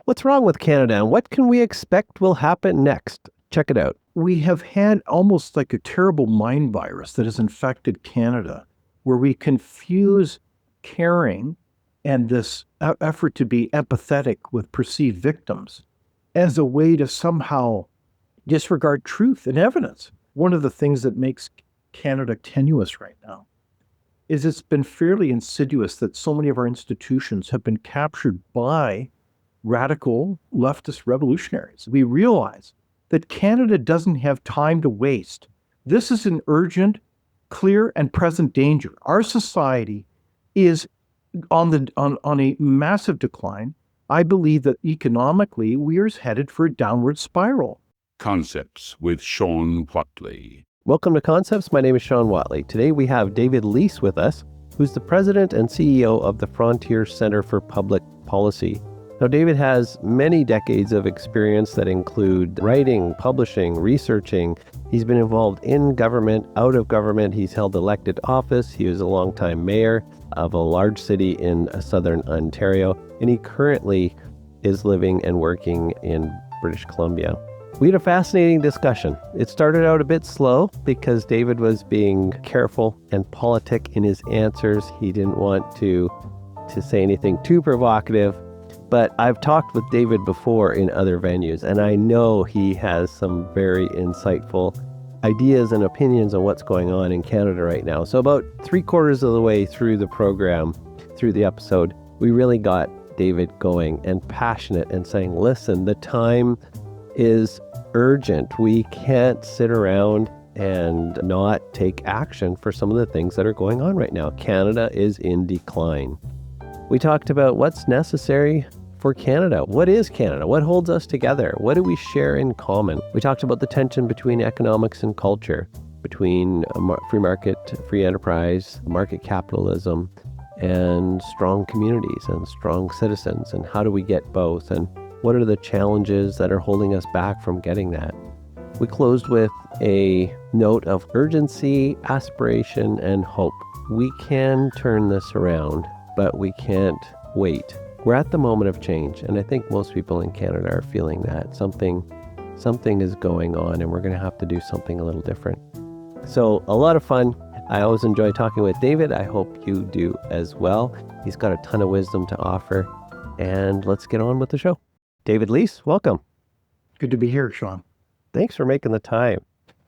What's wrong with Canada and what can we expect will happen next? Check it out. We have had almost like a terrible mind virus that has infected Canada, where we confuse caring and this effort to be empathetic with perceived victims as a way to somehow disregard truth and evidence. One of the things that makes Canada tenuous right now is it's been fairly insidious that so many of our institutions have been captured by radical leftist revolutionaries. We realize that Canada doesn't have time to waste. This is an urgent, clear, and present danger. Our society is on a massive decline. I believe that economically we are headed for a downward spiral. Concepts with Shawn Whatley. Welcome to Concepts. My name is Shawn Whatley. Today we have David Leis with us, who's the president and CEO of the Frontier Center for Public Policy. Now, David has many decades of experience that include writing, publishing, researching. He's been involved in government, out of government. He's held elected office. He was a longtime mayor of a large city in southern Ontario, and he currently is living and working in British Columbia. We had a fascinating discussion. It started out a bit slow because David was being careful and politic in his answers. He didn't want to say anything too provocative. But I've talked with David before in other venues, and I know he has some very insightful ideas and opinions on what's going on in Canada right now. So about 3/4 of the way through the program, through the episode, we really got David going and passionate and saying, listen, the time is urgent. We can't sit around and not take action for some of the things that are going on right now. Canada is in decline. We talked about what's necessary for Canada. What is Canada? What holds us together? What do we share in common? We talked about the tension between economics and culture, between free market, free enterprise, market capitalism, and strong communities and strong citizens. And how do we get both? And what are the challenges that are holding us back from getting that? We closed with a note of urgency, aspiration, and hope. We can turn this around, but we can't wait. We're at the moment of change, and I think most people in Canada are feeling that. Something is going on, and we're going to have to do something a little different. So, a lot of fun. I always enjoy talking with David. I hope you do as well. He's got a ton of wisdom to offer, and let's get on with the show. David Leis, welcome. Good to be here, Shawn. Thanks for making the time.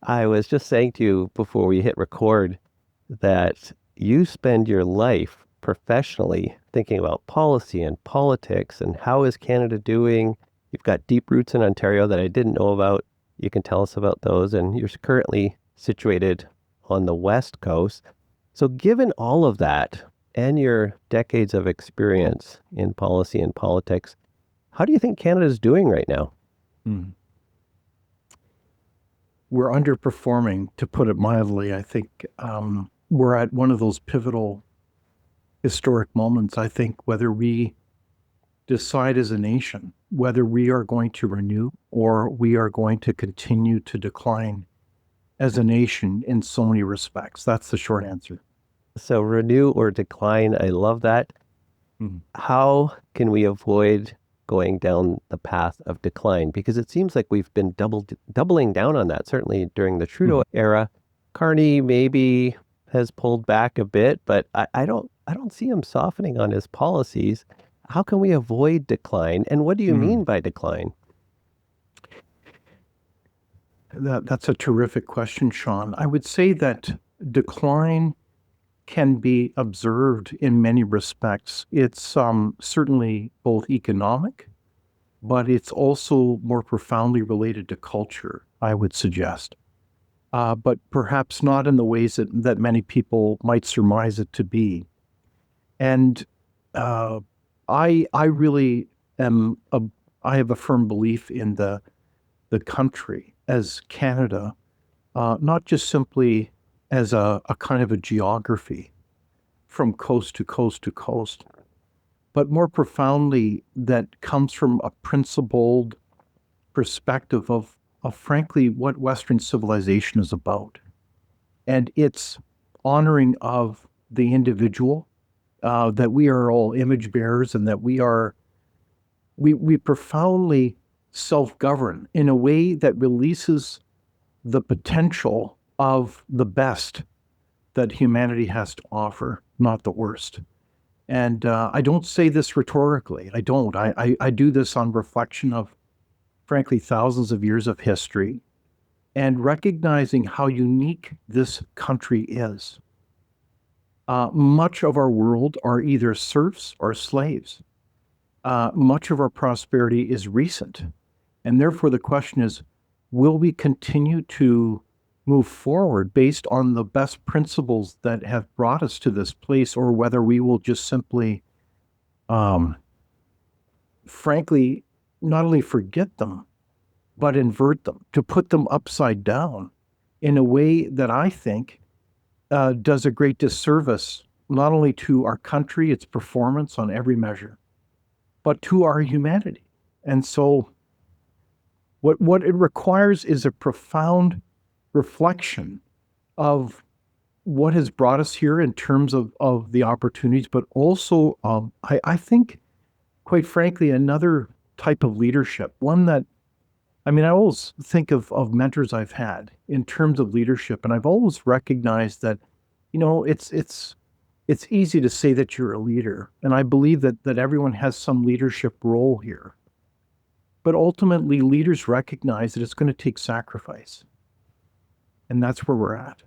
I was just saying to you before we hit record that you spend your life professionally thinking about policy and politics and how is Canada doing. You've got deep roots in Ontario that I didn't know about. You can tell us about those, and you're currently situated on the West Coast. So given all of that and your decades of experience in policy and politics, how do you think Canada is doing right now? We're underperforming, to put it mildly. I think we're at one of those pivotal historic moments. I think whether we decide as a nation whether we are going to renew or we are going to continue to decline as a nation in so many respects. That's the short answer. So renew or decline, I love that. How can we avoid going down the path of decline? Because it seems like we've been doubling down on that, certainly during the Trudeau era. Carney maybe has pulled back a bit, but I don't see him softening on his policies. How can we avoid decline? And what do you mean by decline? That's a terrific question, Shawn. I would say that decline can be observed in many respects. It's certainly both economic, but it's also more profoundly related to culture, I would suggest. But perhaps not in the ways that many people might surmise it to be. And I really am, I have a firm belief in the country as Canada, not just simply as a kind of a geography from coast to coast to coast, but more profoundly that comes from a principled perspective of frankly what Western civilization is about. And it's honoring of the individual, that we are all image bearers and that we are we profoundly self-govern in a way that releases the potential of the best that humanity has to offer, not the worst. And I don't say this rhetorically. I don't. I do this on reflection of, frankly, thousands of years of history and recognizing how unique this country is. Much of our world are either serfs or slaves. Much of our prosperity is recent. And therefore, the question is, will we continue to move forward based on the best principles that have brought us to this place, or whether we will just simply, frankly, not only forget them, but invert them, to put them upside down in a way that I think does a great disservice, not only to our country, its performance on every measure, but to our humanity. And so what it requires is a profound reflection of what has brought us here in terms of the opportunities, but also, I think, quite frankly, another type of leadership, one that, I always think of mentors I've had in terms of leadership, and I've always recognized that, it's easy to say that you're a leader, and I believe that everyone has some leadership role here. But ultimately, leaders recognize that it's going to take sacrifice. And that's where we're at.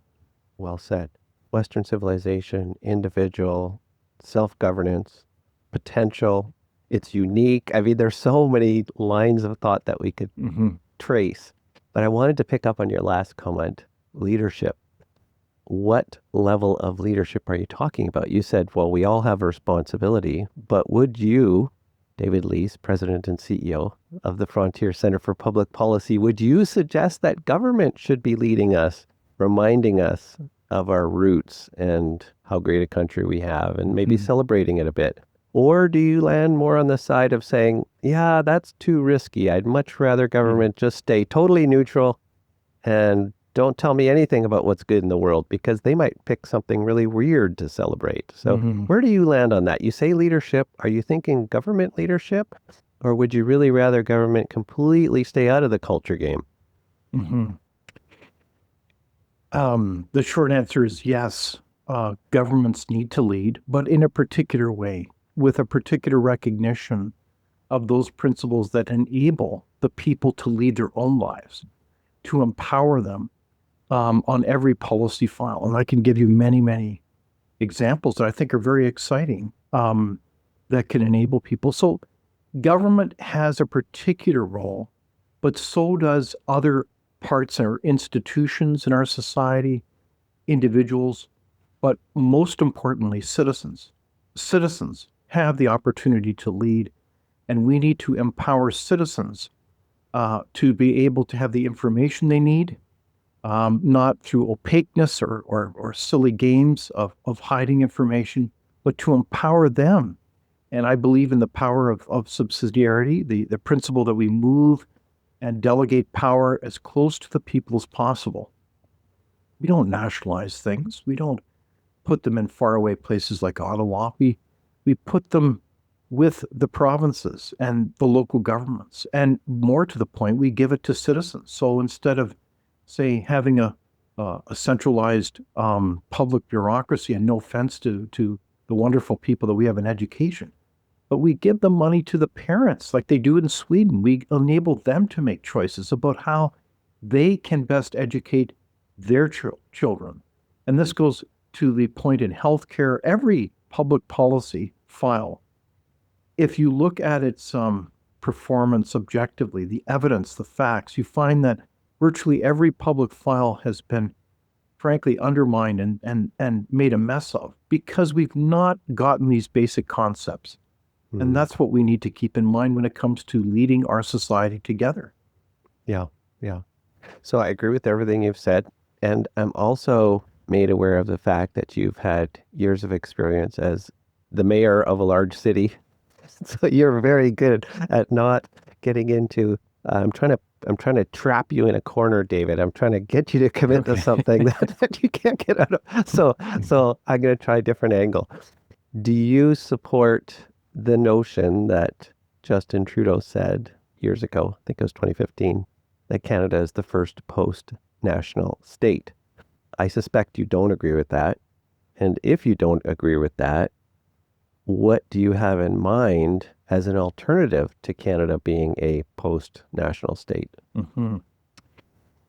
Well said. Western civilization, individual, self-governance, potential. It's unique. There's so many lines of thought that we could trace. But I wanted to pick up on your last comment, leadership. What level of leadership are you talking about? You said, well, we all have a responsibility, but would you, David Leis, President and CEO of the Frontier Center for Public Policy, would you suggest that government should be leading us, reminding us of our roots and how great a country we have, and maybe celebrating it a bit? Or do you land more on the side of saying, yeah, that's too risky. I'd much rather government just stay totally neutral and don't tell me anything about what's good in the world, because they might pick something really weird to celebrate. So where do you land on that? You say leadership. Are you thinking government leadership? Or would you really rather government completely stay out of the culture game? The short answer is yes. Governments need to lead, but in a particular way, with a particular recognition of those principles that enable the people to lead their own lives, to empower them on every policy file. And I can give you many, many examples that I think are very exciting that can enable people. So government has a particular role, but so does other parts or institutions in our society, individuals, but most importantly, citizens. Citizens have the opportunity to lead, and we need to empower citizens to be able to have the information they need, not through opaqueness or silly games of hiding information, but to empower them. And I believe in the power of subsidiarity, the principle that we move and delegate power as close to the people as possible. We don't nationalize things. We don't put them in faraway places like Ottawa. We put them with the provinces and the local governments. And more to the point, we give it to citizens. So instead of, say, having a centralized public bureaucracy, and no offense to the wonderful people that we have in education, but we give the money to the parents like they do in Sweden. We enable them to make choices about how they can best educate their children. And this goes to the point in healthcare. Every public policy file, if you look at its performance objectively, the evidence, the facts, you find that virtually every public file has been, frankly, undermined and made a mess of because we've not gotten these basic concepts. And that's what we need to keep in mind when it comes to leading our society together. Yeah. So I agree with everything you've said. And I'm also made aware of the fact that you've had years of experience as the mayor of a large city. So you're very good at not getting into, I'm trying to trap you in a corner, David. I'm trying to get you to commit to something that you can't get out of. So I'm going to try a different angle. Do you support the notion that Justin Trudeau said years ago, I think it was 2015, that Canada is the first post-national state. I suspect you don't agree with that. And if you don't agree with that, what do you have in mind as an alternative to Canada being a post-national state? Mm-hmm.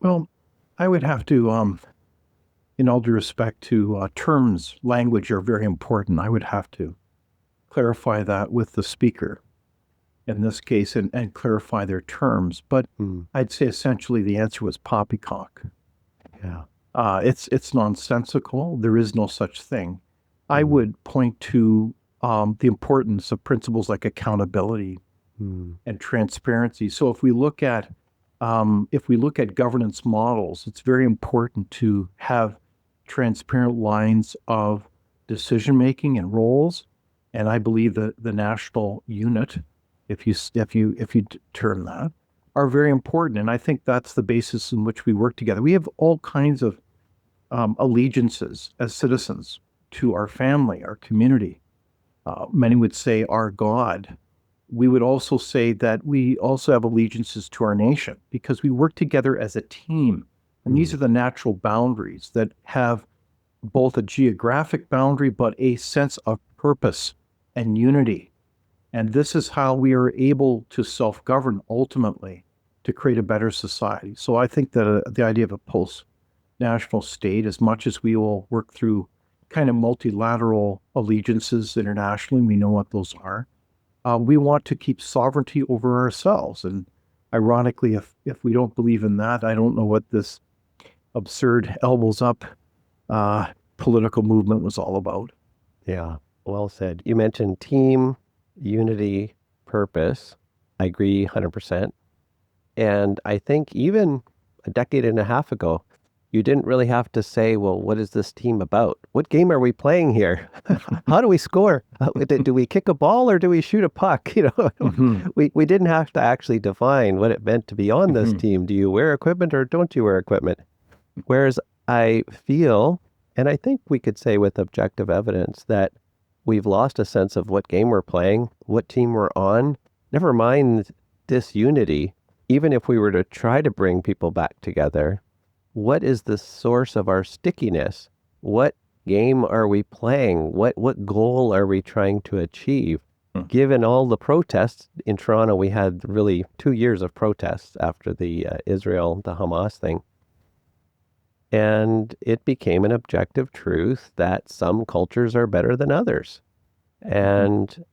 Well, I would have to, in all due respect to terms, language are very important. I would have to clarify that with the speaker in this case and clarify their terms. But I'd say essentially the answer was poppycock. Yeah. It's nonsensical. There is no such thing. I would point to the importance of principles like accountability and transparency. So if we look at governance models, it's very important to have transparent lines of decision making and roles. And I believe that the national unit, if you term that, are very important. And I think that's the basis in which we work together. We have all kinds of allegiances as citizens to our family, our community. Many would say our God. We would also say that we also have allegiances to our nation because we work together as a team. And these are the natural boundaries that have both a geographic boundary, but a sense of purpose and unity. And this is how we are able to self-govern ultimately to create a better society. So I think that the idea of a post-national state, as much as we will work through kind of multilateral allegiances internationally, we know what those are. We want to keep sovereignty over ourselves. And ironically, if we don't believe in that, I don't know what this absurd elbows up political movement was all about. Yeah, well said. You mentioned team, unity, purpose. I agree 100%. And I think even a decade and a half ago, you didn't really have to say, well, what is this team about? What game are we playing here? How do we score? Do we kick a ball or do we shoot a puck? We didn't have to actually define what it meant to be on this team. Do you wear equipment or don't you wear equipment? Whereas I feel, and I think we could say with objective evidence, that we've lost a sense of what game we're playing, what team we're on. Never mind disunity. Even if we were to try to bring people back together, what is the source of our stickiness? What game are we playing? What goal are we trying to achieve? Given all the protests in Toronto, we had really 2 years of protests after the Hamas thing. And it became an objective truth that some cultures are better than others. And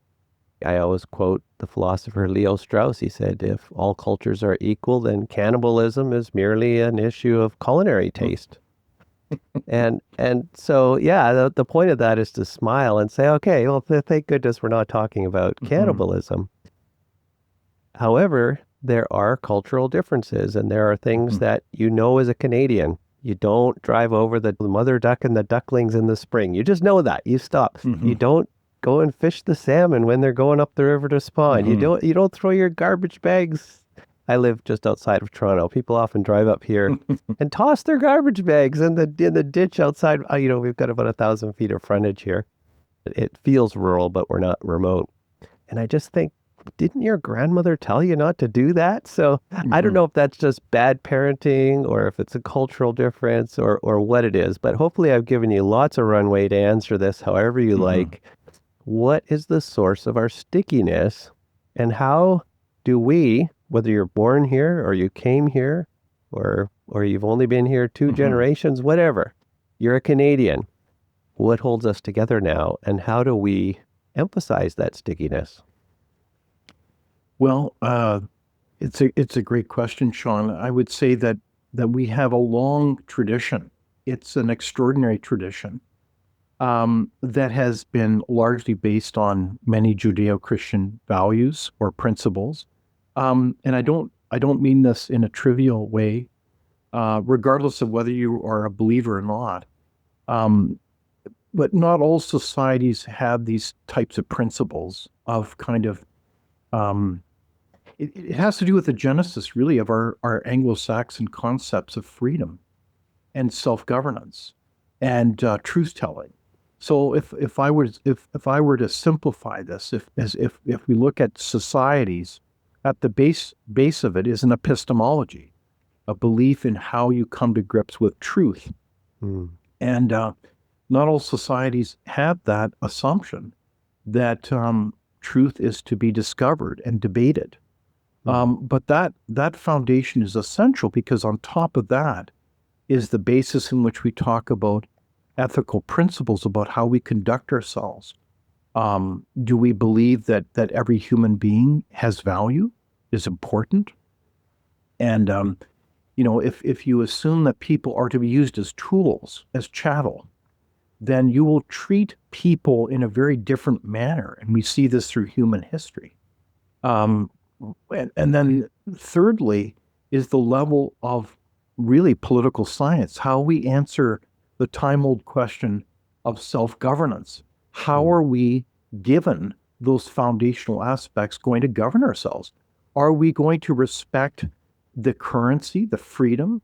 I always quote the philosopher Leo Strauss. He said, if all cultures are equal, then cannibalism is merely an issue of culinary taste. And so, yeah, the point of that is to smile and say, okay, well, thank goodness we're not talking about cannibalism. However, there are cultural differences, and there are things that as a Canadian. You don't drive over the mother duck and the ducklings in the spring. You just know that. You stop. You don't go and fish the salmon when they're going up the river to spawn. You don't throw your garbage bags. I live just outside of Toronto. People often drive up here and toss their garbage bags in the ditch outside. We've got about 1,000 feet of frontage here. It feels rural, but we're not remote. And I just think, didn't your grandmother tell you not to do that? So I don't know if that's just bad parenting or if it's a cultural difference or what it is. But hopefully I've given you lots of runway to answer this however you like. What is the source of our stickiness, and how do we, whether you're born here or you came here or you've only been here 2 generations, whatever, you're a Canadian, what holds us together now, and how do we emphasize that stickiness? Well, it's a great question, Shawn. I would say that we have a long tradition. It's an extraordinary tradition that has been largely based on many Judeo-Christian values or principles. And I don't mean this in a trivial way, regardless of whether you are a believer or not. But not all societies have these types of principles of kind of it has to do with the genesis, really, of our Anglo-Saxon concepts of freedom and self-governance and truth-telling. So if I were to simplify this, if we look at societies, at the base of it is an epistemology, a belief in how you come to grips with truth. Mm. And not all societies have that assumption that truth is to be discovered and debated. But that foundation is essential because on top of that is the basis in which we talk about ethical principles about how we conduct ourselves. Do we believe that every human being has value, is important? And if you assume that people are to be used as tools, as chattel, then you will treat people in a very different manner. And we see this through human history. And then thirdly is the level of really political science, how we answer the time-old question of self-governance. How are we, given those foundational aspects, going to govern ourselves? Are we going to respect the currency, the freedom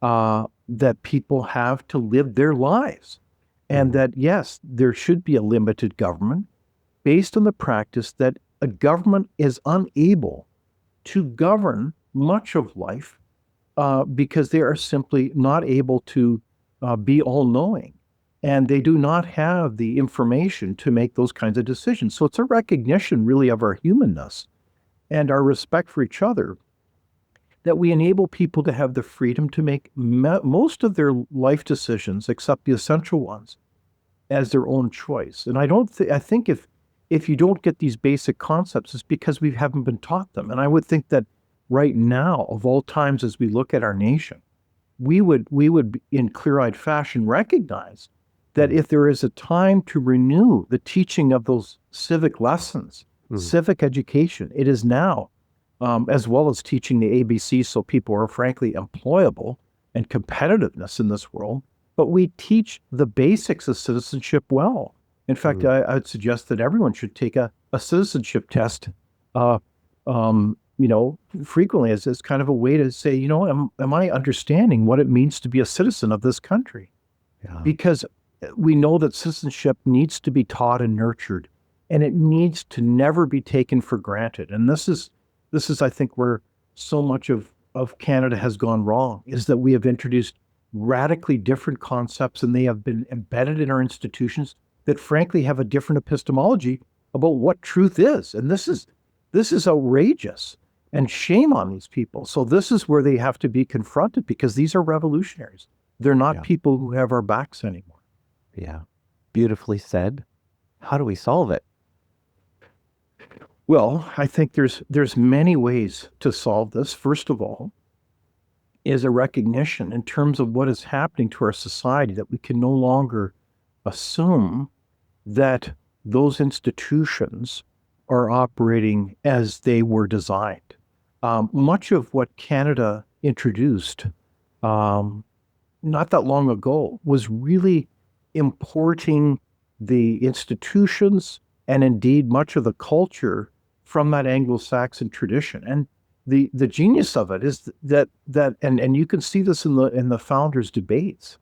that people have to live their lives? And that, yes, there should be a limited government based on the practice that a government is unable to govern much of life because they are simply not able to be all-knowing. And they do not have the information to make those kinds of decisions. So it's a recognition, really, of our humanness and our respect for each other, that we enable people to have the freedom to make most of their life decisions, except the essential ones, as their own choice. And I think if you don't get these basic concepts, it's because we haven't been taught them. And I would think that right now, of all times, as we look at our nation, we would in clear-eyed fashion recognize that if there is a time to renew the teaching of those civic lessons, civic education, it is now, as well as teaching the ABC so people are frankly employable and competitiveness in this world. But we teach the basics of citizenship well. In fact, I would suggest that everyone should take a citizenship test, frequently as kind of a way to say, am I understanding what it means to be a citizen of this country? Yeah. Because we know that citizenship needs to be taught and nurtured, and it needs to never be taken for granted. And this is, I think, where so much of Canada has gone wrong, is that we have introduced radically different concepts, and they have been embedded in our institutions that frankly have a different epistemology about what truth is. And this is outrageous, and shame on these people. So this is where they have to be confronted, because these are revolutionaries. They're not people who have our backs anymore. Yeah. Beautifully said. How do we solve it? Well, I think there's many ways to solve this. First of all, is a recognition in terms of what is happening to our society, that we can no longer assume that those institutions are operating as they were designed. Much of what Canada introduced not that long ago was really importing the institutions and indeed much of the culture from that Anglo-Saxon tradition. And the genius of it is that and you can see this in the founders' debates.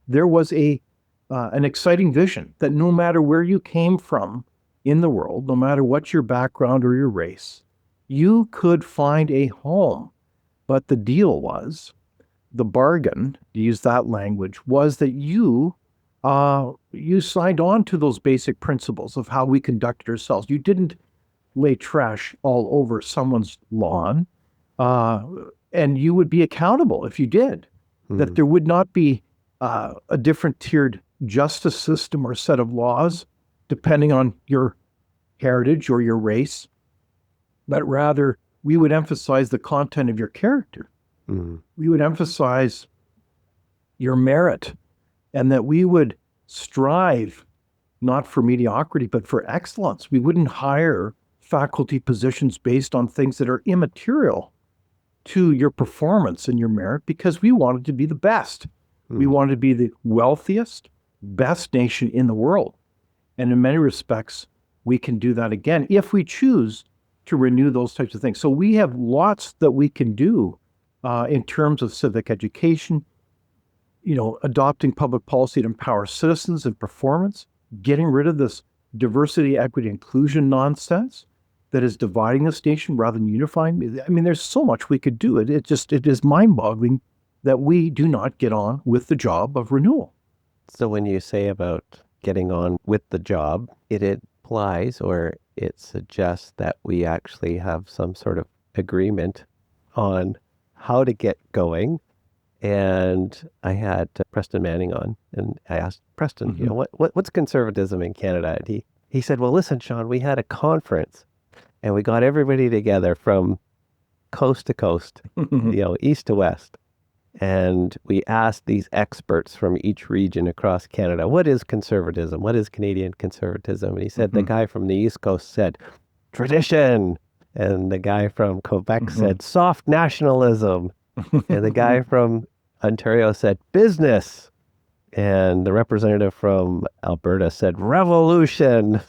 There was an exciting vision that no matter where you came from in the world, no matter what your background or your race, you could find a home. But the deal was, the bargain, to use that language, was that you signed on to those basic principles of how we conducted ourselves. You didn't lay trash all over someone's lawn, and you would be accountable if you did. That there would not be a different tiered justice system or set of laws depending on your heritage or your race, but rather we would emphasize the content of your character. We would emphasize your merit, and that we would strive not for mediocrity, but for excellence. We wouldn't hire faculty positions based on things that are immaterial to your performance and your merit, because we wanted to be the best. We wanted to be the wealthiest, best nation in the world. And in many respects, we can do that again if we choose to renew those types of things. So we have lots that we can do in terms of civic education, adopting public policy to empower citizens and performance, getting rid of this diversity, equity, inclusion nonsense that is dividing this nation rather than unifying. I mean, there's so much we could do. It is mind-boggling that we do not get on with the job of renewal. So when you say about getting on with the job, it implies or it suggests that we actually have some sort of agreement on how to get going. And I had Preston Manning on, and I asked Preston, what's conservatism in Canada? And he said, well, listen, Shawn, we had a conference and we got everybody together from coast to coast, east to west. And we asked these experts from each region across Canada, what is conservatism? What is Canadian conservatism? And he said, the guy from the East Coast said, tradition. And the guy from Quebec said, soft nationalism. And the guy from Ontario said, business. And the representative from Alberta said, revolution.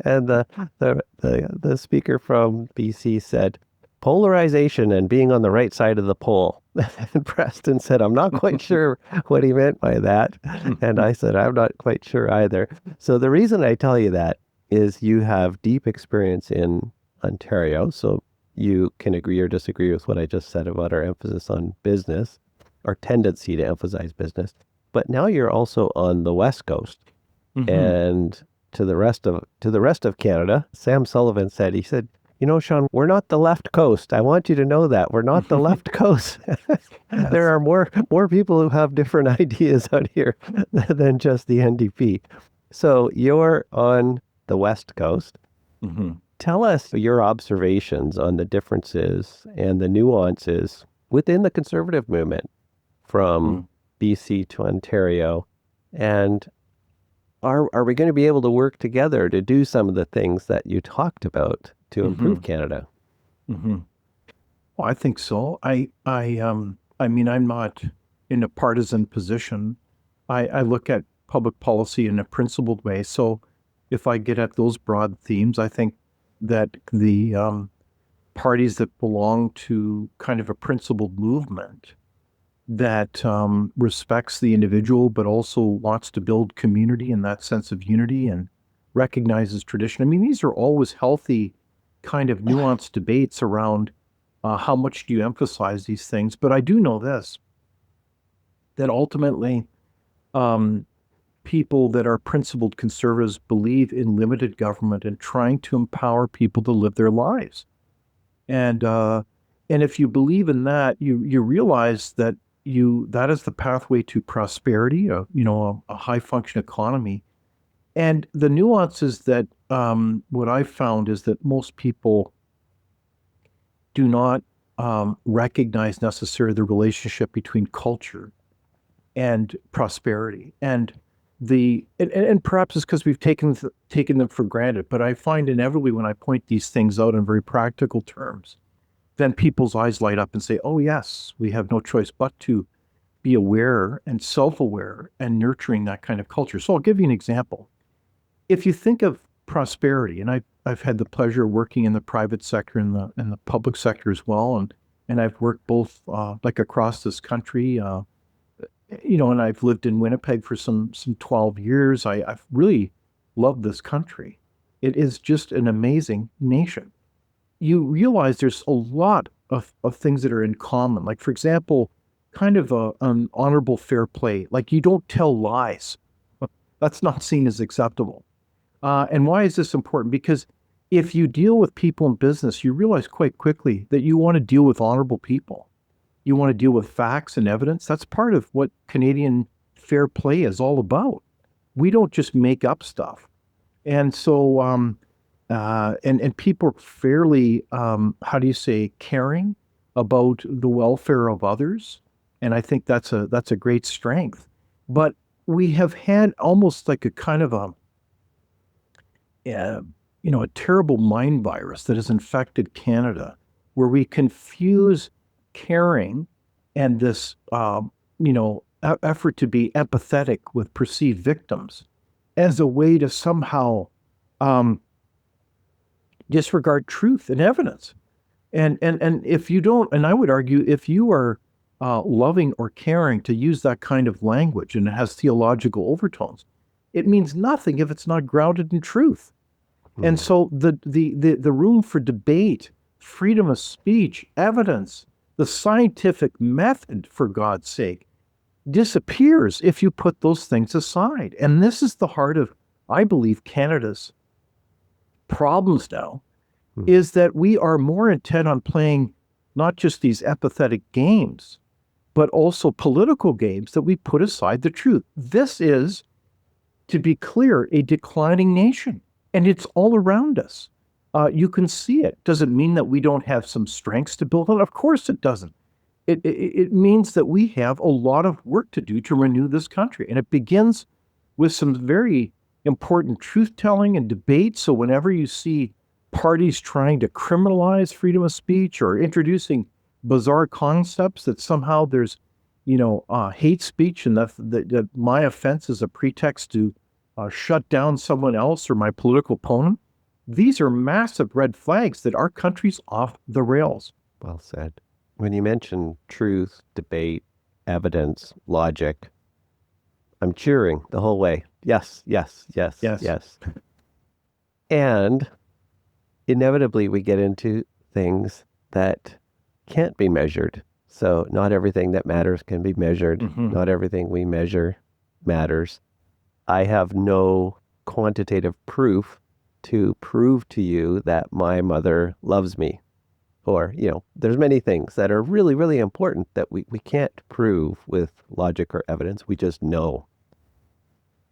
And the speaker from BC said, polarization and being on the right side of the pole. And Preston said, I'm not quite sure what he meant by that. And I said, I'm not quite sure either. So the reason I tell you that is you have deep experience in Ontario. So you can agree or disagree with what I just said about our emphasis on business, our tendency to emphasize business. But now you're also on the West Coast. And to the rest of Canada, Sam Sullivan said, Shawn, we're not the left coast. I want you to know that. We're not the left coast. There are more people who have different ideas out here than just the NDP. So you're on the West Coast. Tell us your observations on the differences and the nuances within the conservative movement from BC to Ontario. And are we going to be able to work together to do some of the things that you talked about to improve Canada? Well, I think so. I mean, I'm not in a partisan position. I look at public policy in a principled way. So if I get at those broad themes, I think that the parties that belong to kind of a principled movement that respects the individual, but also wants to build community and that sense of unity and recognizes tradition. I mean, these are always healthy kind of nuanced debates around how much do you emphasize these things. But I do know this, that ultimately people that are principled conservatives believe in limited government and trying to empower people to live their lives. And if you believe in that, you realize that that is the pathway to prosperity, a high function economy. And the nuances that what I've found is that most people do not recognize necessarily the relationship between culture and prosperity. And perhaps it's because we've taken them for granted. But I find inevitably when I point these things out in very practical terms, then people's eyes light up and say, oh, yes, we have no choice but to be aware and self-aware and nurturing that kind of culture. So I'll give you an example. If you think of prosperity, and I've had the pleasure of working in the private sector and the public sector as well, and I've worked both like across this country, and I've lived in Winnipeg for some 12 years. I've really loved this country. It is just an amazing nation. You realize there's a lot of things that are in common. Like, for example, kind of an honorable fair play. Like, you don't tell lies. That's not seen as acceptable. And why is this important? Because if you deal with people in business, you realize quite quickly that you want to deal with honorable people. You want to deal with facts and evidence. That's part of what Canadian fair play is all about. We don't just make up stuff. And so, and people are fairly, caring about the welfare of others. And I think that's a great strength. But we have had almost like a kind of a terrible mind virus that has infected Canada, where we confuse caring and this, effort to be empathetic with perceived victims as a way to somehow disregard truth and evidence. And if you don't, and I would argue, if you are loving or caring to use that kind of language and it has theological overtones, it means nothing if it's not grounded in truth. And so the room for debate, freedom of speech, evidence, the scientific method, for God's sake, disappears if you put those things aside. And this is the heart of, I believe, Canada's problems now, is that we are more intent on playing not just these empathetic games, but also political games, that we put aside the truth. This is, to be clear, a declining nation, and it's all around us. You can see it. Does it mean that we don't have some strengths to build on? Of course it doesn't. It means that we have a lot of work to do to renew this country. And it begins with some very important truth-telling and debate. So whenever you see parties trying to criminalize freedom of speech or introducing bizarre concepts that somehow there's, hate speech and that my offense is a pretext to shut down someone else or my political opponent, these are massive red flags that our country's off the rails. Well said. When you mention truth, debate, evidence, logic, I'm cheering the whole way. Yes, yes, yes, Yes. yes. And inevitably we get into things that can't be measured. So not everything that matters can be measured. Not everything we measure matters. I have no quantitative proof to prove to you that my mother loves me. Or, there's many things that are really, really important that we can't prove with logic or evidence. We just know.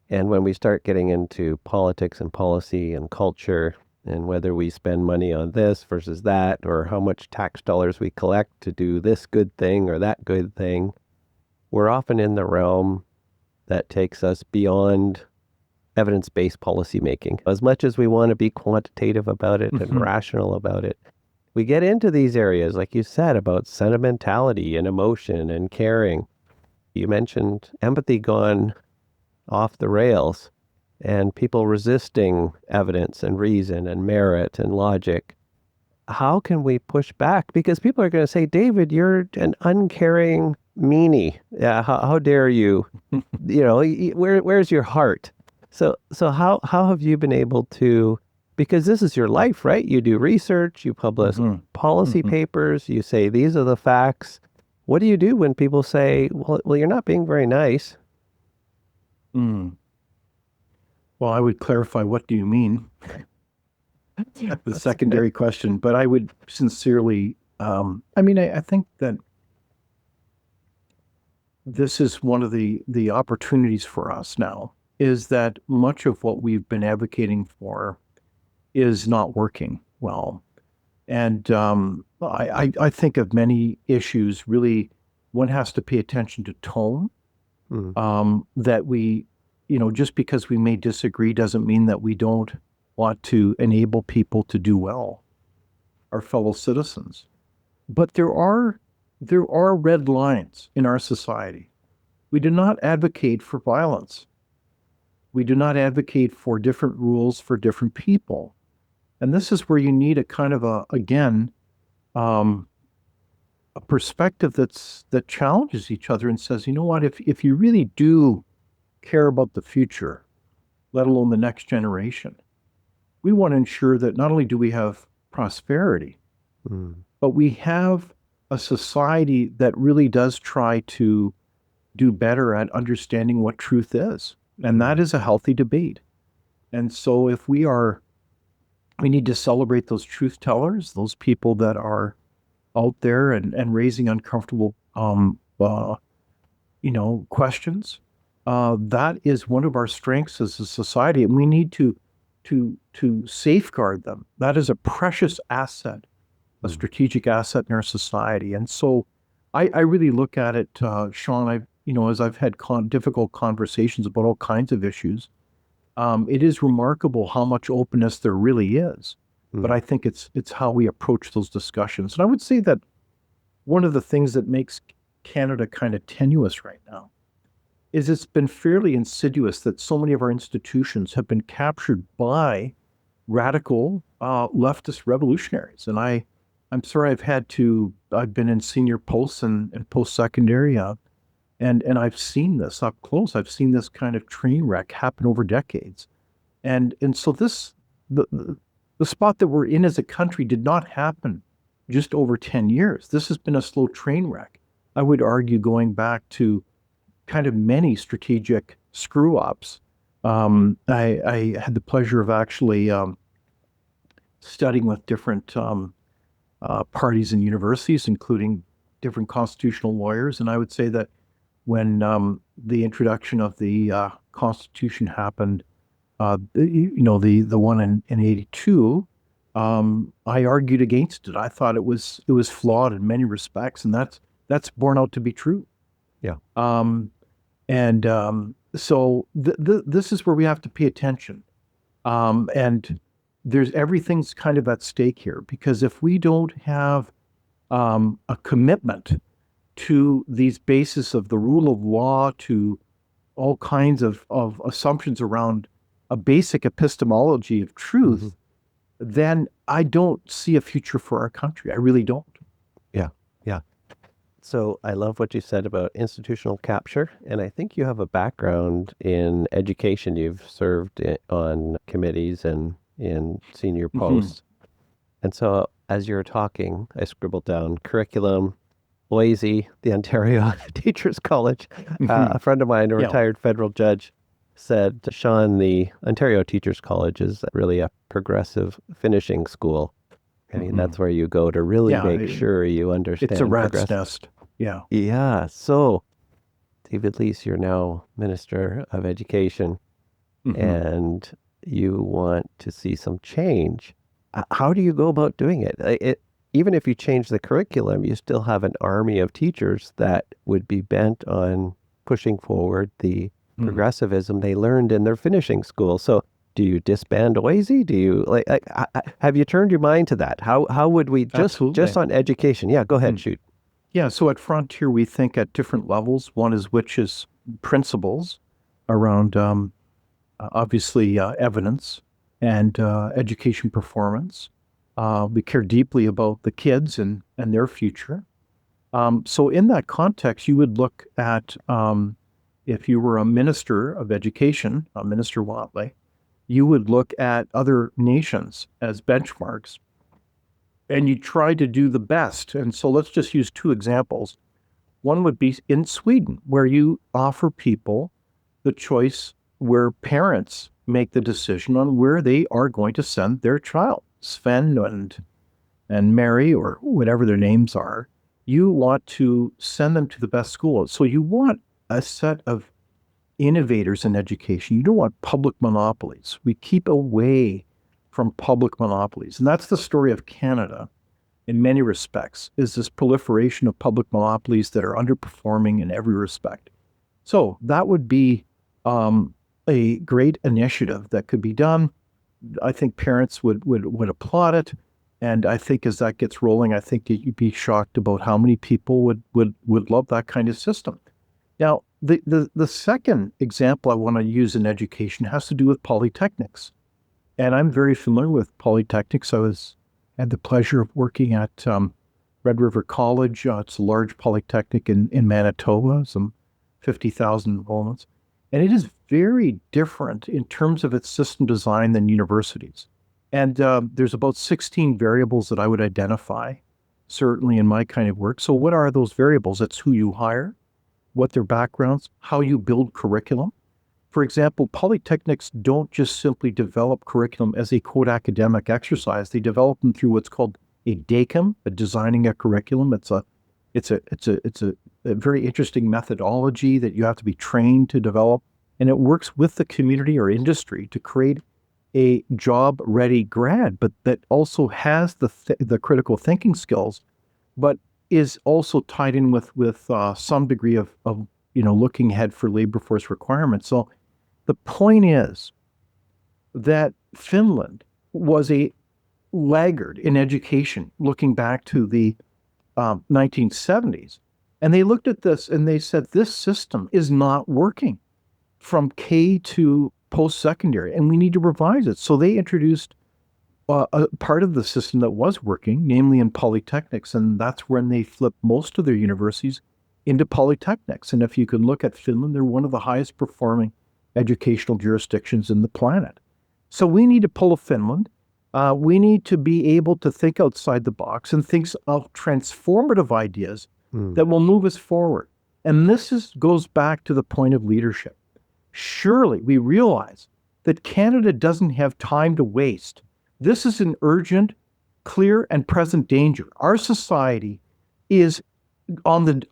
And when we start getting into politics and policy and culture and whether we spend money on this versus that, or how much tax dollars we collect to do this good thing or that good thing, we're often in the realm that takes us beyond evidence-based policymaking. As much as we want to be quantitative about it and rational about it, we get into these areas, like you said, about sentimentality and emotion and caring. You mentioned empathy gone off the rails and people resisting evidence and reason and merit and logic. How can we push back? Because people are going to say, David, you're an uncaring meanie. Yeah, how dare you? Where's your heart? So how have you been able to, because this is your life, right? You do research, you publish policy papers, you say, these are the facts. What do you do when people say, well, you're not being very nice? Well, I would clarify, what do you mean? The secondary question, but I would sincerely, I think that this is one of the opportunities for us now, is that much of what we've been advocating for is not working well. And I think of many issues, really, one has to pay attention to tone, that we, just because we may disagree doesn't mean that we don't want to enable people to do well, our fellow citizens. But there are red lines in our society. We do not advocate for violence. We do not advocate for different rules for different people. And this is where you need a kind of a perspective that challenges each other and says, you know what, if you really do care about the future, let alone the next generation, we want to ensure that not only do we have prosperity, but we have a society that really does try to do better at understanding what truth is. And that is a healthy debate. And so if we need to celebrate those truth tellers, those people that are out there and raising uncomfortable, questions. That is one of our strengths as a society, and we need to safeguard them. That is a precious asset, a strategic asset in our society. And so I really look at it, Shawn, as I've had difficult conversations about all kinds of issues, it is remarkable how much openness there really is. But I think it's how we approach those discussions. And I would say that one of the things that makes Canada kind of tenuous right now is it's been fairly insidious that so many of our institutions have been captured by radical leftist revolutionaries. And I'm sorry I've had to I've been in senior posts and post-secondary, and I've seen this up close. I've seen this kind of train wreck happen over decades. And so the spot that we're in as a country did not happen just over 10 years. This has been a slow train wreck. I would argue going back to kind of many strategic screw-ups. I had the pleasure of actually studying with different parties and universities, including different constitutional lawyers. And I would say that when the introduction of the Constitution happened, the one in '82, I argued against it. I thought it was flawed in many respects, and that's borne out to be true. Yeah. So this is where we have to pay attention, and everything's kind of at stake here, because if we don't have a commitment to these bases of the rule of law, to all kinds of assumptions around a basic epistemology of truth, then I don't see a future for our country. I really don't. Yeah. So I love what you said about institutional capture, and I think you have a background in education. You've served on committees and in senior posts. And so as you're talking, I scribbled down curriculum, OISE, the Ontario Teachers College. A friend of mine, a retired federal judge, said, Shawn, the Ontario Teachers College is really a progressive finishing school. I mean, that's where you go to really make sure you understand. It's a rat's nest. Yeah. Yeah. So, David Leis, you're now Minister of Education, and you want to see some change. How do you go about doing it? Even if you change the curriculum, you still have an army of teachers that would be bent on pushing forward the progressivism they learned in their finishing school. So do you disband OISE? Do you have you turned your mind to that? How would we just on education? Yeah, go ahead, shoot. Yeah, so at Frontier, we think at different levels. One is which is principles around obviously evidence and education performance. We care deeply about the kids and their future. So in that context, you would look at, if you were a minister of education, Minister Whatley, you would look at other nations as benchmarks, and you try to do the best. And so let's just use two examples. One would be in Sweden, where you offer people the choice, where parents make the decision on where they are going to send their child. Sven and Mary, or whatever their names are, you want to send them to the best school. So you want a set of innovators in education. You don't want public monopolies. We keep away from public monopolies. And that's the story of Canada in many respects, is this proliferation of public monopolies that are underperforming in every respect. So that would be a great initiative that could be done. I think parents would applaud it. And I think as that gets rolling, I think you'd be shocked about how many people would love that kind of system. Now, the second example I want to use in education has to do with polytechnics. And I'm very familiar with polytechnics. I had the pleasure of working at Red River College. It's a large polytechnic in Manitoba, some 50,000 enrollments. And it is very different in terms of its system design than universities. And there's about 16 variables that I would identify, certainly in my kind of work. So what are those variables? It's who you hire, what their backgrounds, how you build curriculum. For example, polytechnics don't just simply develop curriculum as a quote academic exercise. They develop them through what's called a DACUM, a designing a curriculum. It's a very interesting methodology that you have to be trained to develop, and it works with the community or industry to create a job-ready grad, but that also has the critical thinking skills, but is also tied in with some degree of looking ahead for labor force requirements. So the point is that Finland was a laggard in education, looking back to the 1970s, and they looked at this and they said, this system is not working from K to post-secondary, and we need to revise it. So they introduced a part of the system that was working, namely in polytechnics, and that's when they flipped most of their universities into polytechnics. And if you can look at Finland, they're one of the highest performing educational jurisdictions in the planet. So we need to pull a Finland. We need to be able to think outside the box and think of transformative ideas that will move us forward. And this goes back to the point of leadership. Surely we realize that Canada doesn't have time to waste. This is an urgent, clear, and present danger. Our society is on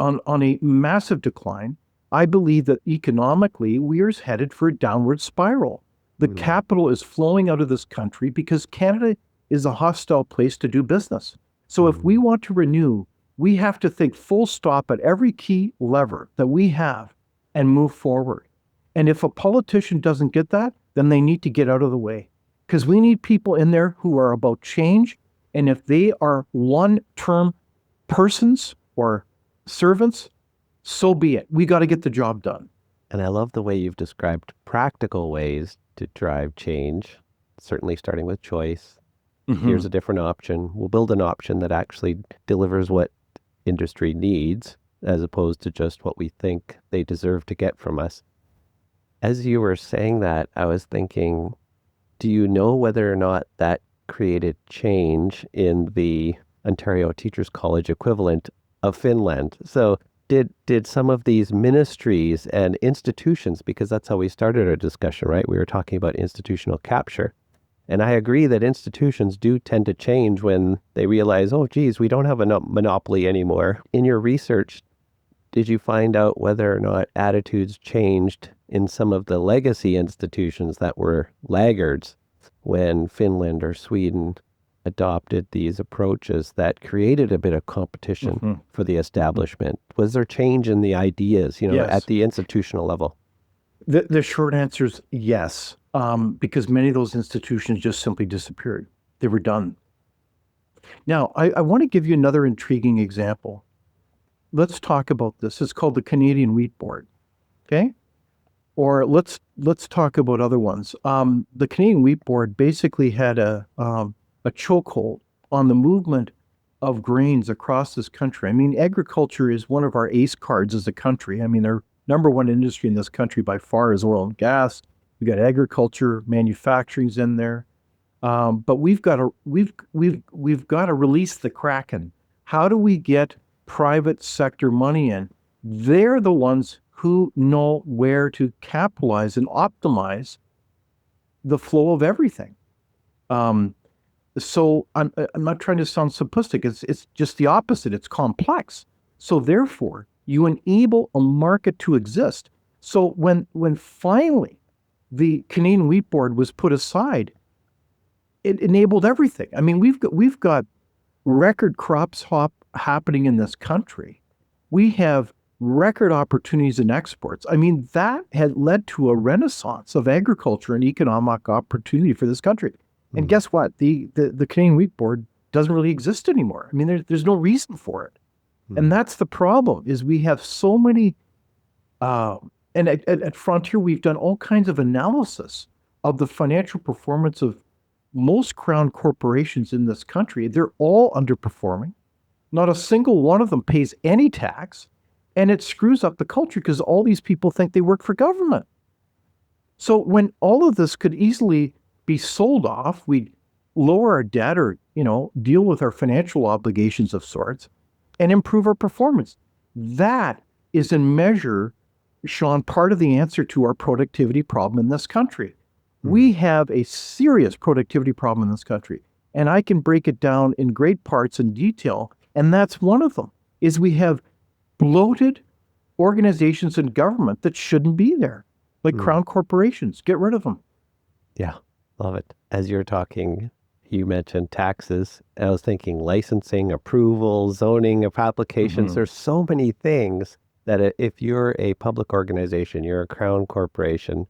a massive decline. I believe that economically we are headed for a downward spiral. The capital is flowing out of this country because Canada is a hostile place to do business. So if we want to renew, we have to think full stop at every key lever that we have and move forward. And if a politician doesn't get that, then they need to get out of the way. Because we need people in there who are about change. And if they are one-term persons or servants, so be it. We got to get the job done. And I love the way you've described practical ways to drive change, certainly starting with choice. Here's a different option. We'll build an option that actually delivers what industry needs, as opposed to just what we think they deserve to get from us. As you were saying that, I was thinking, do you know whether or not that created change in the Ontario Teachers College equivalent of Finland? So did some of these ministries and institutions, because that's how we started our discussion, right? We were talking about institutional capture. And I agree that institutions do tend to change when they realize, oh, geez, we don't have a monopoly anymore. In your research, did you find out whether or not attitudes changed in some of the legacy institutions that were laggards when Finland or Sweden adopted these approaches that created a bit of competition for the establishment? Was there change in the ideas, Yes. at the institutional level? The short answer is yes, because many of those institutions just simply disappeared. They were done. Now, I want to give you another intriguing example. Let's talk about this. It's called the Canadian Wheat Board, okay? Or let's talk about other ones. The Canadian Wheat Board basically had a chokehold on the movement of grains across this country. I mean, agriculture is one of our ace cards as a country. I mean, our number one industry in this country by far is oil and gas. We got agriculture, manufacturing's in there, but we've got to release the Kraken. How do we get private sector money in? They're the ones who know where to capitalize and optimize the flow of everything. So I'm not trying to sound simplistic. It's just the opposite. It's complex. So therefore, you enable a market to exist. So when finally the Canadian Wheat Board was put aside, it enabled everything. I mean, we've got record crops happening in this country. We have record opportunities in exports. I mean, that had led to a renaissance of agriculture and economic opportunity for this country. And guess what? The Canadian Wheat Board doesn't really exist anymore. I mean, there's no reason for it. And that's the problem, is we have so many, and at Frontier, we've done all kinds of analysis of the financial performance of most crown corporations in this country. They're all underperforming. Not a single one of them pays any tax, and it screws up the culture because all these people think they work for government. So when all of this could easily be sold off, we'd lower our debt or, deal with our financial obligations of sorts and improve our performance. That is in measure, Shawn, part of the answer to our productivity problem in this country. We have a serious productivity problem in this country, and I can break it down in great parts and detail, and that's one of them, is we have bloated organizations in government that shouldn't be there, like crown corporations. Get rid of them. Yeah, love it. As you're talking, you mentioned taxes. I was thinking licensing, approval, zoning of applications. There's so many things that if you're a public organization, you're a crown corporation,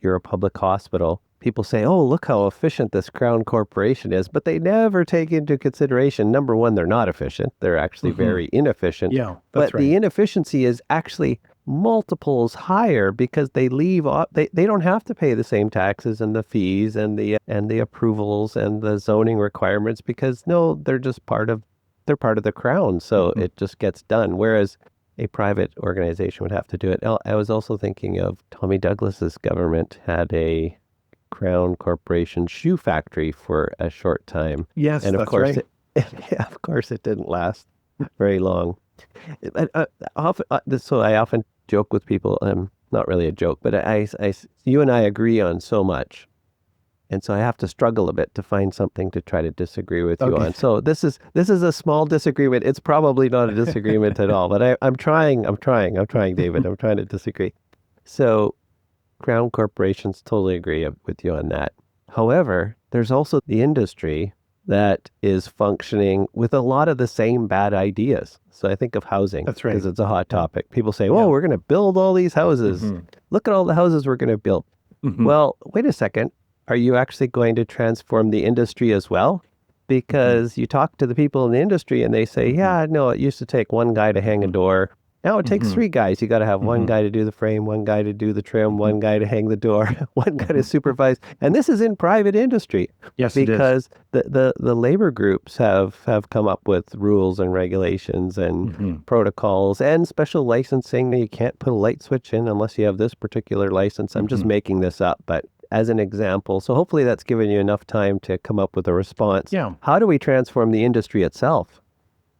you're a public hospital, people say, oh, look how efficient this crown corporation is, but they never take into consideration, number one, they're not efficient. They're actually very inefficient. Yeah, but that's right. the inefficiency is actually multiples higher because they leave off, they don't have to pay the same taxes and the fees and the approvals and the zoning requirements because no, they're part of the crown, so it just gets done. Whereas a private organization would have to do it. I was also thinking of Tommy Douglas's government had a crown corporation shoe factory for a short time. Yes, And of that's course, right. yeah, of course, it didn't last very long. So I often joke with people. Not really a joke, but you and I agree on so much, and so I have to struggle a bit to find something to try to disagree with you Okay. on. So this is a small disagreement. It's probably not a disagreement at all, but I'm trying, David. I'm trying to disagree. So Crown corporations totally agree with you on that. However, there's also the industry that is functioning with a lot of the same bad ideas. So I think of housing That's right. because it's a hot topic. People say, "Well, we're going to build all these houses. Look at all the houses we're going to build." Well, wait a second. Are you actually going to transform the industry as well? Because you talk to the people in the industry and they say, "Yeah, no, it used to take one guy to hang a door. Now it takes three guys. You got to have one guy to do the frame, one guy to do the trim, one guy to hang the door, one guy to supervise." And this is in private industry. Yes, it is. Because the labor groups have come up with rules and regulations and protocols and special licensing. You can't put a light switch in unless you have this particular license. I'm just making this up, but as an example. So hopefully that's given you enough time to come up with a response. Yeah. How do we transform the industry itself?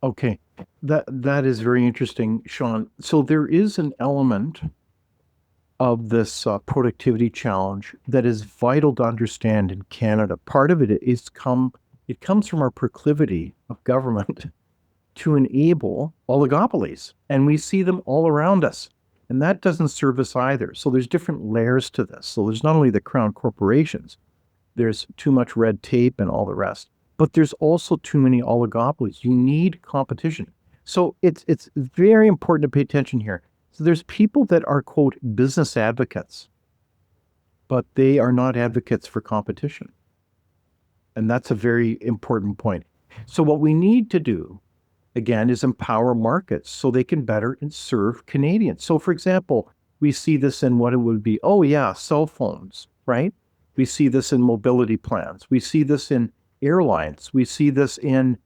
Okay. That is very interesting, Shawn. So there is an element of this productivity challenge that is vital to understand in Canada. Part of it comes from our proclivity of government to enable oligopolies, and we see them all around us. And that doesn't serve us either. So there's different layers to this. So there's not only the crown corporations, there's too much red tape and all the rest, but there's also too many oligopolies. You need competition. So it's very important to pay attention here. So there's people that are, quote, business advocates, but they are not advocates for competition. And that's a very important point. So what we need to do, again, is empower markets so they can better serve Canadians. So, for example, we see this in what it would be, cell phones, right? We see this in mobility plans. We see this in airlines. We see this in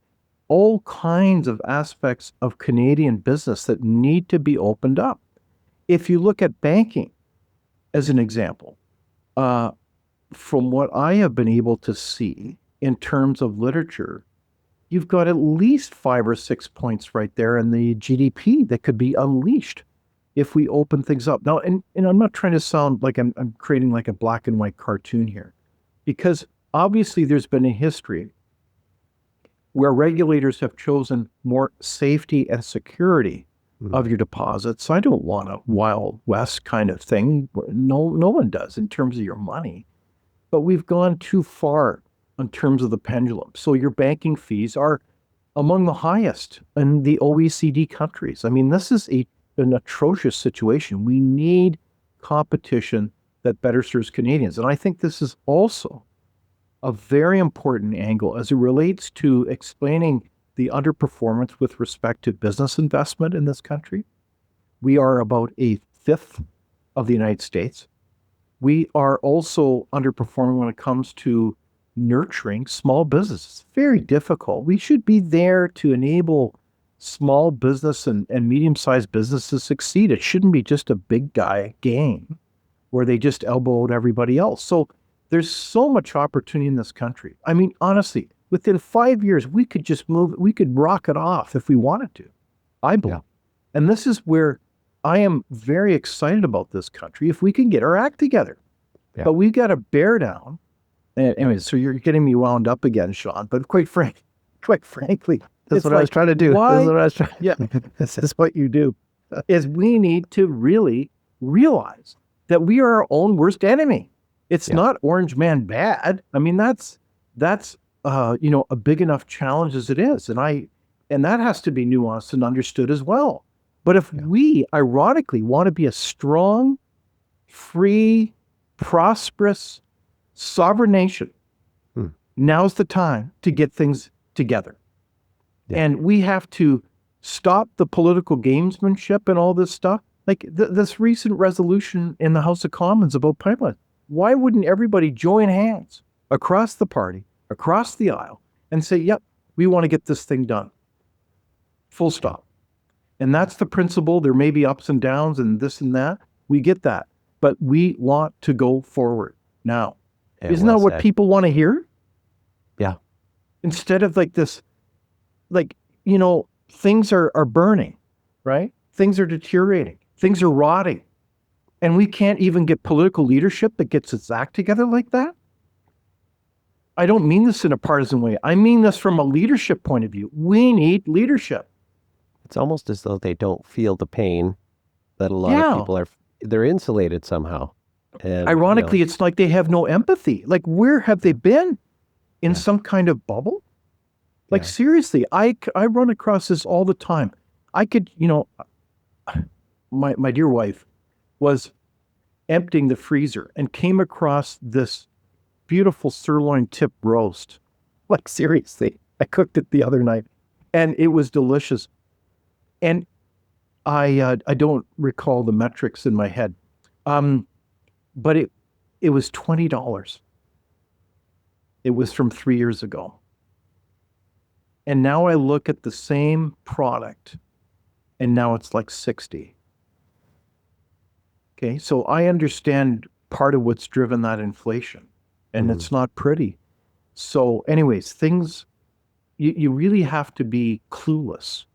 all kinds of aspects of Canadian business that need to be opened up. If you look at banking as an example, from what I have been able to see in terms of literature, you've got at least 5 or 6 points right there in the GDP that could be unleashed if we open things up. Now, and I'm not trying to sound like I'm creating like a black and white cartoon here, because obviously there's been a history where regulators have chosen more safety and security of your deposits. I don't want a Wild West kind of thing. No one does in terms of your money. But we've gone too far in terms of the pendulum. So your banking fees are among the highest in the OECD countries. I mean, this is an atrocious situation. We need competition that better serves Canadians. And I think this is also a very important angle as it relates to explaining the underperformance with respect to business investment in this country. We are about a fifth of the United States. We are also underperforming when it comes to nurturing small business. It's very difficult. We should be there to enable small business and medium-sized businesses succeed. It shouldn't be just a big guy game where they just elbow out everybody else. So there's so much opportunity in this country. I mean, honestly, within 5 years, we could just move, we could rock it off if we wanted to, I believe. Yeah. And this is where I am very excited about this country if we can get our act together. Yeah. But we've got to bear down. And anyway, so you're getting me wound up again, Shawn. But quite frankly, that's what I was trying to do. Why? This is what I was trying. Yeah, this is what you do. Is we need to really realize that we are our own worst enemy. It's not Orange Man bad. I mean, that's a big enough challenge as it is, and that has to be nuanced and understood as well. But if we, ironically, want to be a strong, free, prosperous, sovereign nation, now's the time to get things together. Yeah. And we have to stop the political gamesmanship and all this stuff Like this recent resolution in the House of Commons about pipelines. Why wouldn't everybody join hands across the party, across the aisle, and say, yep, we want to get this thing done. Full stop. And that's the principle. There may be ups and downs and this and that. We get that. But we want to go forward now. Yeah, Isn't well that what said. people want to hear? Yeah. Instead of like this, like, things are burning, right? Things are deteriorating. Things are rotting. And we can't even get political leadership that gets its act together like that? I don't mean this in a partisan way. I mean this from a leadership point of view. We need leadership. It's almost as though they don't feel the pain that a lot Yeah. of people they're insulated somehow. And, Ironically, it's like they have no empathy. Like, where have they been? In Yeah. some kind of bubble? Like, Yeah. seriously, I run across this all the time. I could, my dear wife was emptying the freezer and came across this beautiful sirloin tip roast. Like, seriously, I cooked it the other night and it was delicious. And I don't recall the metrics in my head. But it was $20. It was from 3 years ago. And now I look at the same product and now it's like 60. Okay, so I understand part of what's driven that inflation, and it's not pretty. So anyways, you really have to be clueless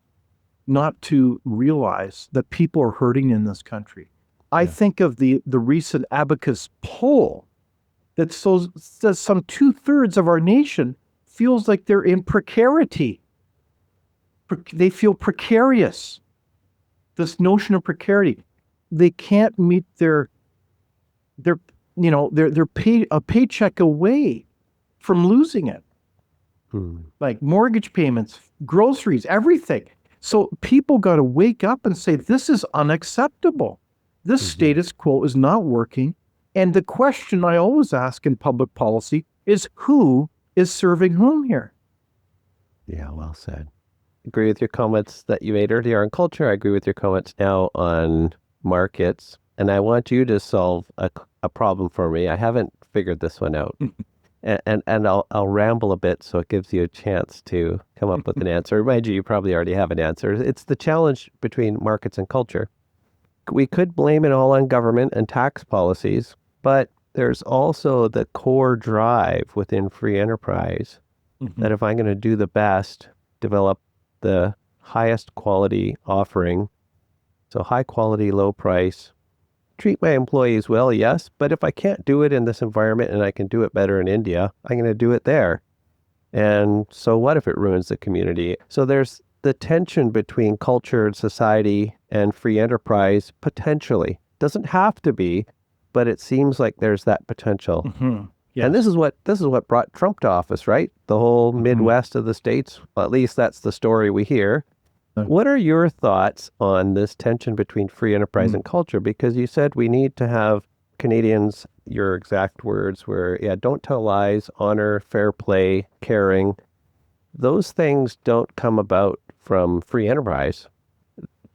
not to realize that people are hurting in this country. I think of the recent Abacus poll that says some 2/3 of our nation feels like they're in precarity. They feel precarious. This notion of precarity. They can't meet their a paycheck away from losing it. Like mortgage payments, groceries, everything. So people got to wake up and say, this is unacceptable. This status quo is not working. And the question I always ask in public policy is, who is serving whom here? Yeah, well said. Agree with your comments that you made earlier on culture. I agree with your comments now on markets. And I want you to solve a problem for me. I haven't figured this one out. And I'll ramble a bit so it gives you a chance to come up with an answer. Mind you probably already have an answer. It's the challenge between markets and culture. We could blame it all on government and tax policies, but there's also the core drive within free enterprise that if I'm going to do the best, develop the highest quality offering, so high quality, low price, treat my employees well, yes, but if I can't do it in this environment and I can do it better in India, I'm going to do it there. And so what if it ruins the community? So there's the tension between culture and society and free enterprise potentially. Doesn't have to be, but it seems like there's that potential. Yes. And this is what brought Trump to office, right? The whole Midwest of the states, well, at least that's the story we hear. What are your thoughts on this tension between free enterprise and culture? Because you said we need to have Canadians, your exact words were, don't tell lies, honor, fair play, caring. Those things don't come about from free enterprise.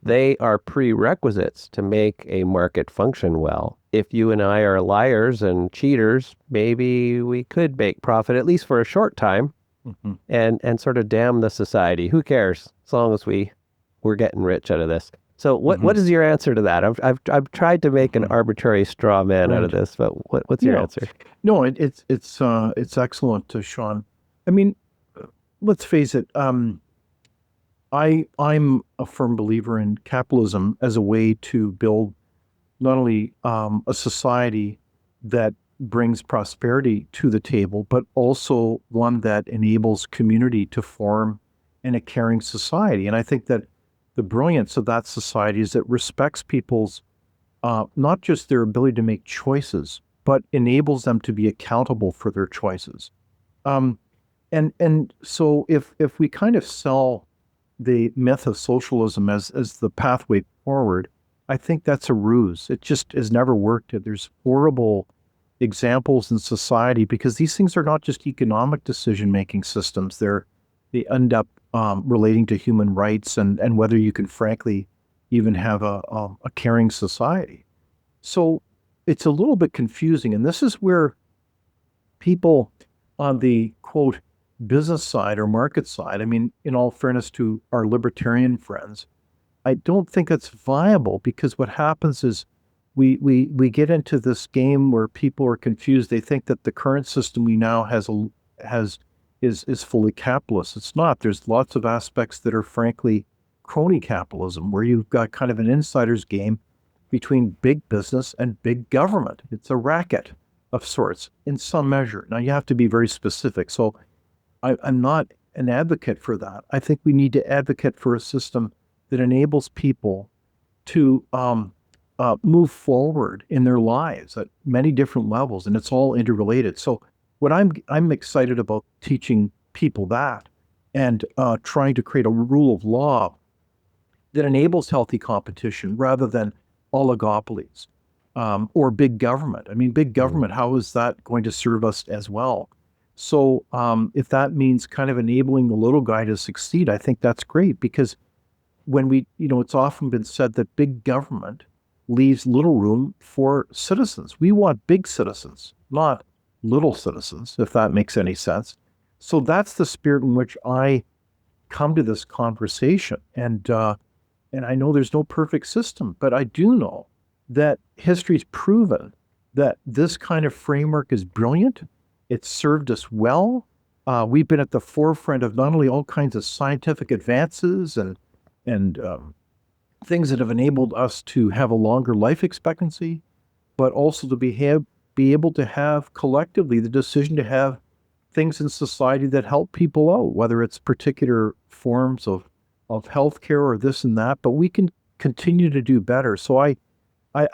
They are prerequisites to make a market function well. If you and I are liars and cheaters, maybe we could make profit, at least for a short time, and sort of damn the society. Who cares? As long as we're getting rich out of this. So what is your answer to that? I've tried to make an arbitrary straw man out of this, but what's your answer? No, it's excellent, Shawn. I mean, let's face it. I'm a firm believer in capitalism as a way to build not only a society that brings prosperity to the table, but also one that enables community to form in a caring society. And I think that the brilliance of that society is it respects people's, not just their ability to make choices, but enables them to be accountable for their choices. And so if we kind of sell the myth of socialism as the pathway forward, I think that's a ruse. It just has never worked. There's horrible examples in society because these things are not just economic decision-making systems. They end up relating to human rights and whether you can frankly even have a caring society. So it's a little bit confusing. And this is where people on the quote business side or market side, I mean, in all fairness to our libertarian friends, I don't think it's viable, because what happens is we get into this game where people are confused. They think that the current system we now is fully capitalist. It's not. There's lots of aspects that are frankly crony capitalism, where you've got kind of an insider's game between big business and big government. It's a racket of sorts in some measure. Now, you have to be very specific. So I'm not an advocate for that. I think we need to advocate for a system that enables people to move forward in their lives at many different levels, and it's all interrelated. So what I'm excited about teaching people that, and trying to create a rule of law that enables healthy competition rather than oligopolies or big government. I mean, big government, how is that going to serve us as well? So if that means kind of enabling the little guy to succeed, I think that's great, because when it's often been said that big government leaves little room for citizens. We want big citizens, not little citizens, if that makes any sense. So that's the spirit in which I come to this conversation. And I know there's no perfect system, but I do know that history's proven that this kind of framework is brilliant. It's served us well. We've been at the forefront of not only all kinds of scientific advances and things that have enabled us to have a longer life expectancy, but also to be able to have collectively the decision to have things in society that help people out, whether it's particular forms of healthcare or this and that, but we can continue to do better. So I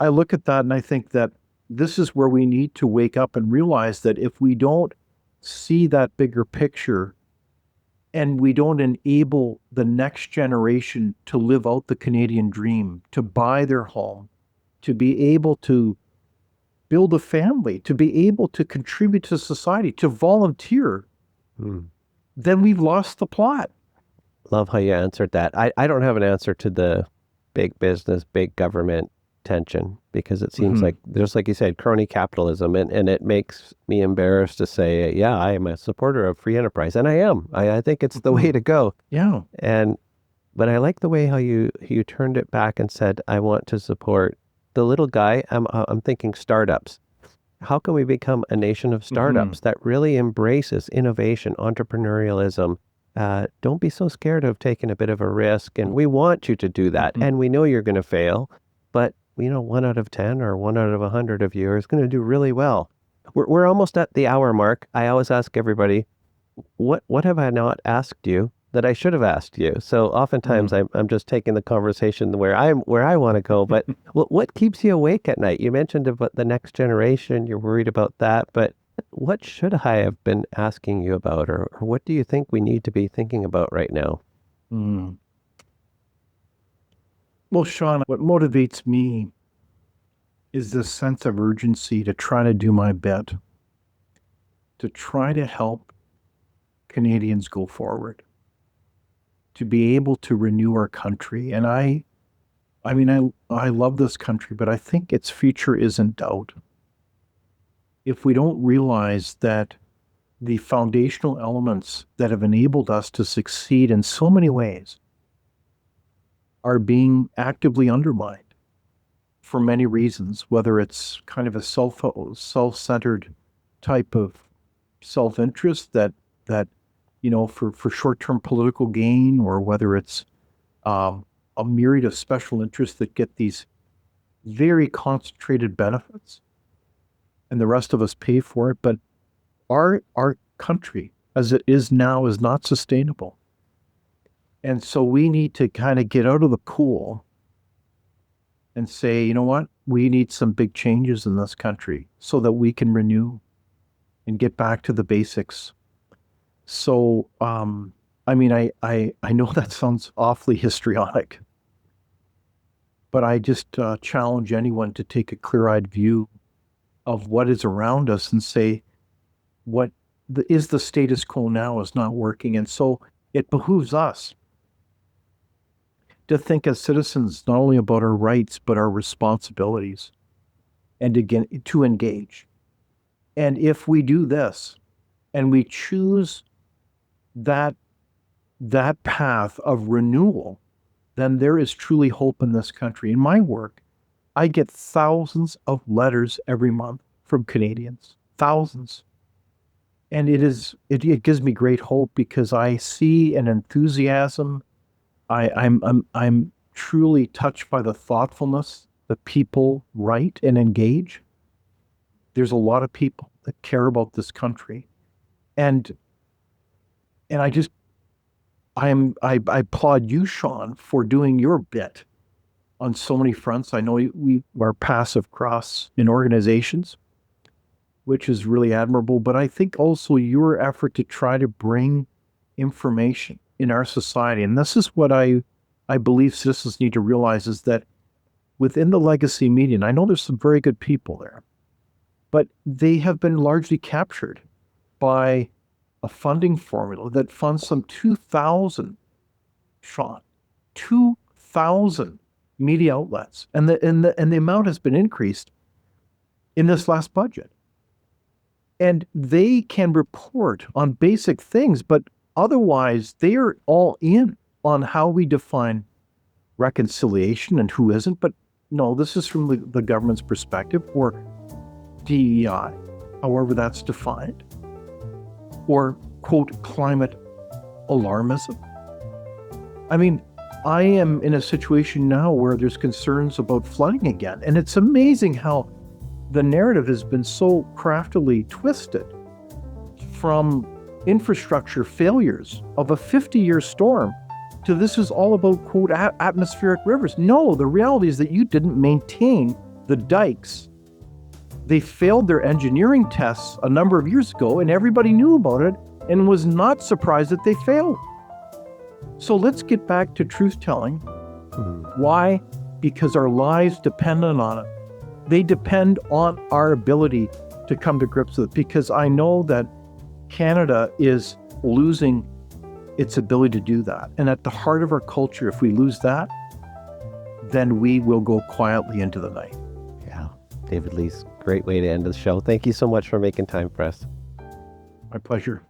look at that and I think that this is where we need to wake up and realize that if we don't see that bigger picture and we don't enable the next generation to live out the Canadian dream, to buy their home, to be able to build a family, to be able to contribute to society, to volunteer, then we've lost the plot. Love how you answered that. I don't have an answer to the big business, big government tension, because it seems like, just like you said, crony capitalism, and it makes me embarrassed to say, yeah, I am a supporter of free enterprise, and I am. I think it's the way to go. Yeah. But I like the way how you turned it back and said, I want to support the little guy. I'm thinking startups. How can we become a nation of startups that really embraces innovation, entrepreneurialism? Don't be so scared of taking a bit of a risk, and we want you to do that. And we know you're going to fail, but 1 out of 10 or 1 out of 100 of you is going to do really well. We're almost at the hour mark. I always ask everybody, what have I not asked you that I should have asked you? So oftentimes I'm just taking the conversation where I want to go. But what keeps you awake at night? You mentioned about the next generation. You're worried about that, but what should I have been asking you about, or what do you think we need to be thinking about right now? Well, Shawn, what motivates me is this sense of urgency to try to do my bit, to try to help Canadians go forward, to be able to renew our country. And I love this country, but I think its future is in doubt. If we don't realize that the foundational elements that have enabled us to succeed in so many ways are being actively undermined for many reasons, whether it's kind of a self-centered type of self-interest that for short-term political gain, or whether it's a myriad of special interests that get these very concentrated benefits, and the rest of us pay for it. But our country, as it is now, is not sustainable. And so we need to kind of get out of the pool and say, you know what, we need some big changes in this country so that we can renew and get back to the basics. So, I know that sounds awfully histrionic, but I just challenge anyone to take a clear-eyed view of what is around us and say, what is the status quo now is not working. And so it behooves us to think as citizens not only about our rights, but our responsibilities, and again, to engage. And if we do this, and we choose that path of renewal, then there is truly hope in this country. In my work, I get thousands of letters every month from Canadians, thousands. And it gives me great hope because I see an enthusiasm. I'm truly touched by the thoughtfulness that people write and engage. There's a lot of people that care about this country, and I applaud you, Shawn, for doing your bit on so many fronts. I know we are passive cross in organizations, which is really admirable, but I think also your effort to try to bring information in our society, and this is what I believe citizens need to realize, is that within the legacy media, and I know there's some very good people there, but they have been largely captured by a funding formula that funds some 2,000, Shawn, 2,000 media outlets, and the amount has been increased in this last budget. And they can report on basic things, but otherwise they are all in on how we define reconciliation and who isn't. But no, this is from the government's perspective, or DEI, however that's defined, or, quote, climate alarmism. I mean, I am in a situation now where there's concerns about flooding again. And it's amazing how the narrative has been so craftily twisted from infrastructure failures of a 50-year storm to this is all about, quote, atmospheric rivers. No, the reality is that you didn't maintain the dikes. They failed their engineering tests a number of years ago, and everybody knew about it and was not surprised that they failed. So let's get back to truth-telling. Why? Because our lives depend on it. They depend on our ability to come to grips with it, because I know that Canada is losing its ability to do that. And at the heart of our culture, if we lose that, then we will go quietly into the night. Yeah. David Leis, great way to end the show. Thank you so much for making time for us. My pleasure.